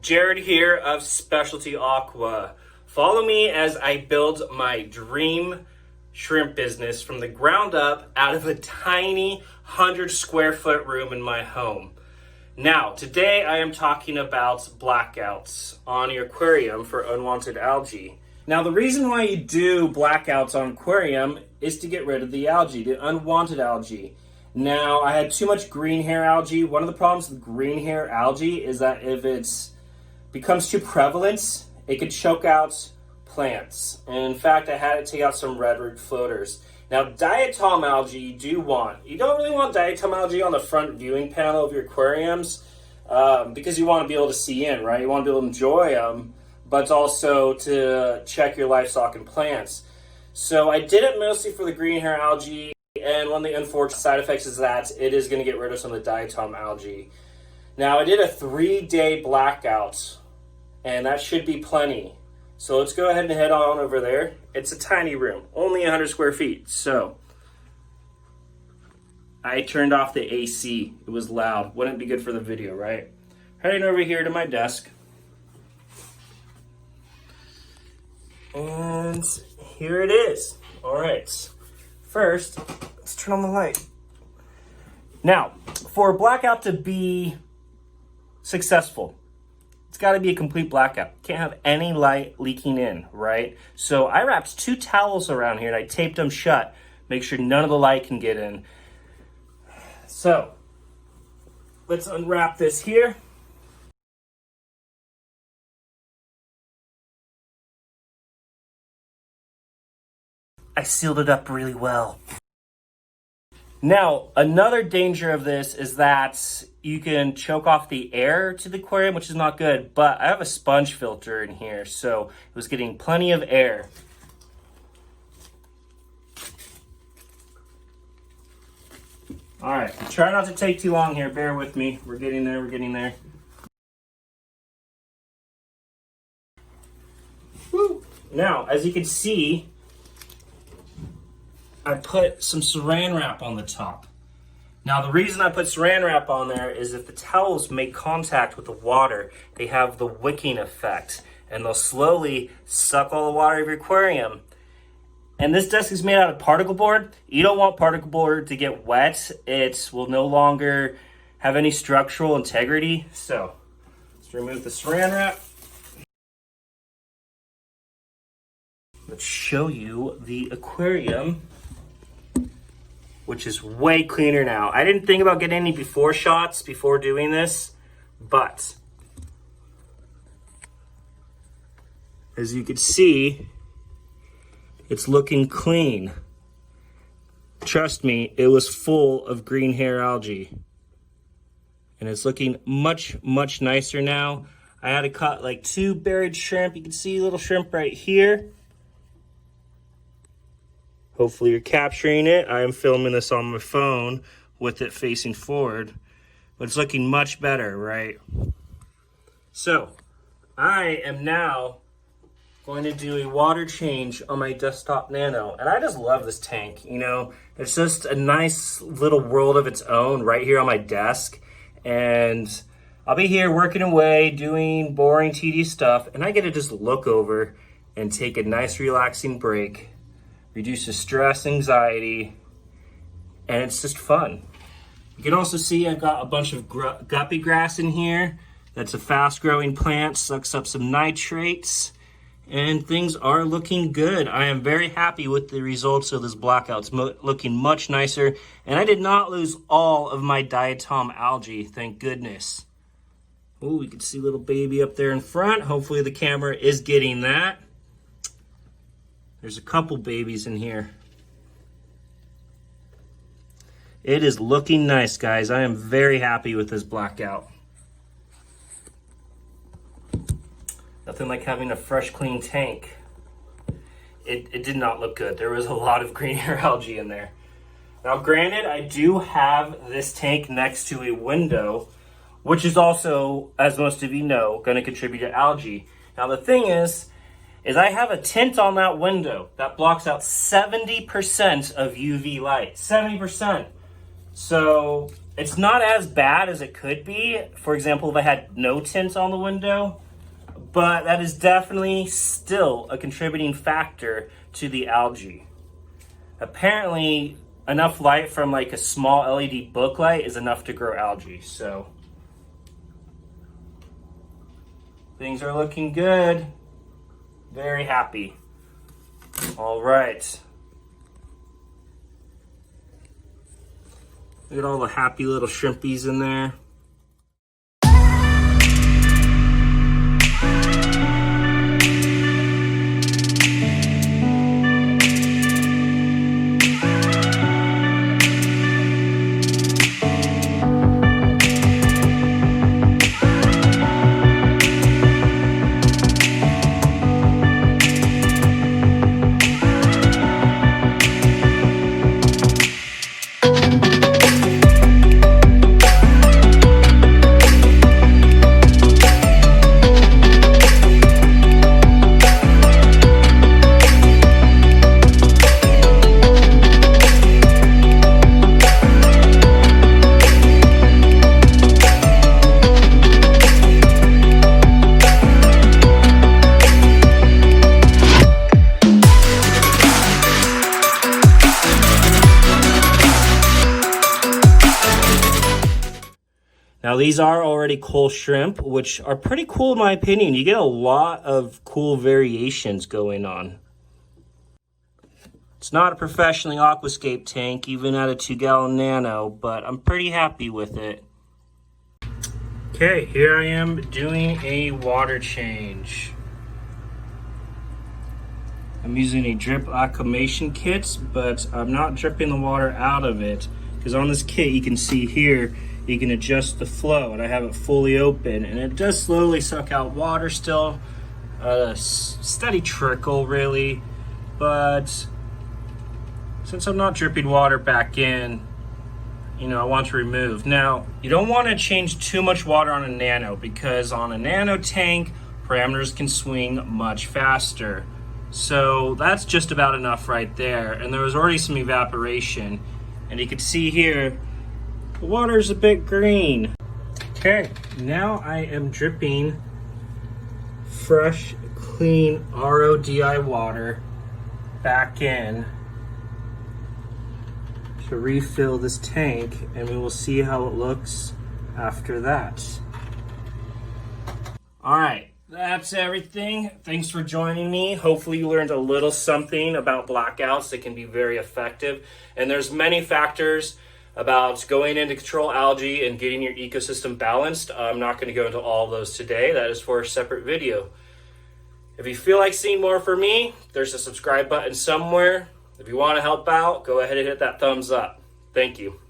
Jared here of Specialty Aqua. Follow me as I build my dream shrimp business from the ground up out of a tiny 100 square foot room in my home. Now, today I am talking about blackouts on your aquarium for unwanted algae. Now, the reason why you do blackouts on aquarium is to get rid of the algae, the unwanted algae. Now, I had too much green hair algae. One of the problems with green hair algae is that if it becomes too prevalent, it could choke out plants. And in fact, I had to take out some red root floaters. Now, diatom algae you do want. You don't really want diatom algae on the front viewing panel of your aquariums because you want to be able to see in, right? You want to be able to enjoy them, but also to check your livestock and plants. So I did it mostly for the green hair algae, and one of the unfortunate side effects is that it is going to get rid of some of the diatom algae. Now, I did a 3-day blackout, and that should be plenty. So let's go ahead and head on over there. It's a tiny room, only 100 square feet. So I turned off the AC. It was loud. Wouldn't be good for the video, right? Heading over here to my desk. And here it is. All right. First, let's turn on the light. Now, for a blackout to be successful, it's got to be a complete blackout. Can't have any light leaking in, right? So I wrapped 2 towels around here and I taped them shut. Make sure none of the light can get in. So let's unwrap this here. I sealed it up really well. Now, another danger of this is that you can choke off the air to the aquarium, which is not good, but I have a sponge filter in here, so it was getting plenty of air. All right, try not to take too long here. Bear with me. We're getting there, we're getting there. Woo. Now, as you can see, I put some saran wrap on the top. Now, the reason I put saran wrap on there is if the towels make contact with the water, they have the wicking effect, and they'll slowly suck all the water of your aquarium. And this desk is made out of particle board. You don't want particle board to get wet. It will no longer have any structural integrity. So, let's remove the saran wrap. Let's show you the aquarium, which is way cleaner now. I didn't think about getting any before shots before doing this, but as you can see, it's looking clean. Trust me, it was full of green hair algae. And it's looking much, much nicer now. I had to cut like 2 buried shrimp. You can see a little shrimp right here. Hopefully you're capturing it. I am filming this on my phone with it facing forward, but it's looking much better, right? So I am now going to do a water change on my Desktop Nano, and I just love this tank. You know, it's just a nice little world of its own right here on my desk, and I'll be here working away, doing boring, tedious stuff, and I get to just look over and take a nice relaxing break. Reduces stress, anxiety, and it's just fun. You can also see I've got a bunch of guppy grass in here. That's a fast-growing plant, sucks up some nitrates, and things are looking good. I am very happy with the results of this blackout. It's looking much nicer, and I did not lose all of my diatom algae, thank goodness. Oh, we can see little baby up there in front. Hopefully the camera is getting that. There's a couple babies in here. It is looking nice, guys. I am very happy with this blackout. Nothing like having a fresh, clean tank. It did not look good. There was a lot of green hair algae in there. Now, granted, I do have this tank next to a window, which is also, as most of you know, going to contribute to algae. Now, the thing is I have a tint on that window that blocks out 70% of UV light. 70%. So It's not as bad as it could be. For example, if I had no tint on the window, but that is definitely still a contributing factor to the algae. Apparently, enough light from like a small LED book light is enough to grow algae, so things are looking good. Very happy. All right. Look at all the happy little shrimpies in there. Now these are already coal shrimp, which are pretty cool in my opinion. You get a lot of cool variations going on. It's not a professionally aquascape tank, even at a 2-gallon nano, but I'm pretty happy with it. Okay, here I am doing a water change. I'm using a drip acclimation kit, but I'm not dripping the water out of it, because on this kit you can see here, you can adjust the flow, and I have it fully open, and it does slowly suck out water still, a steady trickle really, but since I'm not dripping water back in, I want to remove. Now, you don't want to change too much water on a nano, because on a nano tank, parameters can swing much faster. So that's just about enough right there, and there was already some evaporation, and you can see here, the water's a bit green. Okay, now I am dripping fresh, clean RODI water back in to refill this tank, and we will see how it looks after that. All right, that's everything. Thanks for joining me. Hopefully you learned a little something about blackouts that can be very effective. And there's many factors about going in to control algae and getting your ecosystem balanced. I'm not going to go into all of those today. That is for a separate video. If you feel like seeing more from me, there's a subscribe button somewhere. If you want to help out, go ahead and hit that thumbs up. Thank you.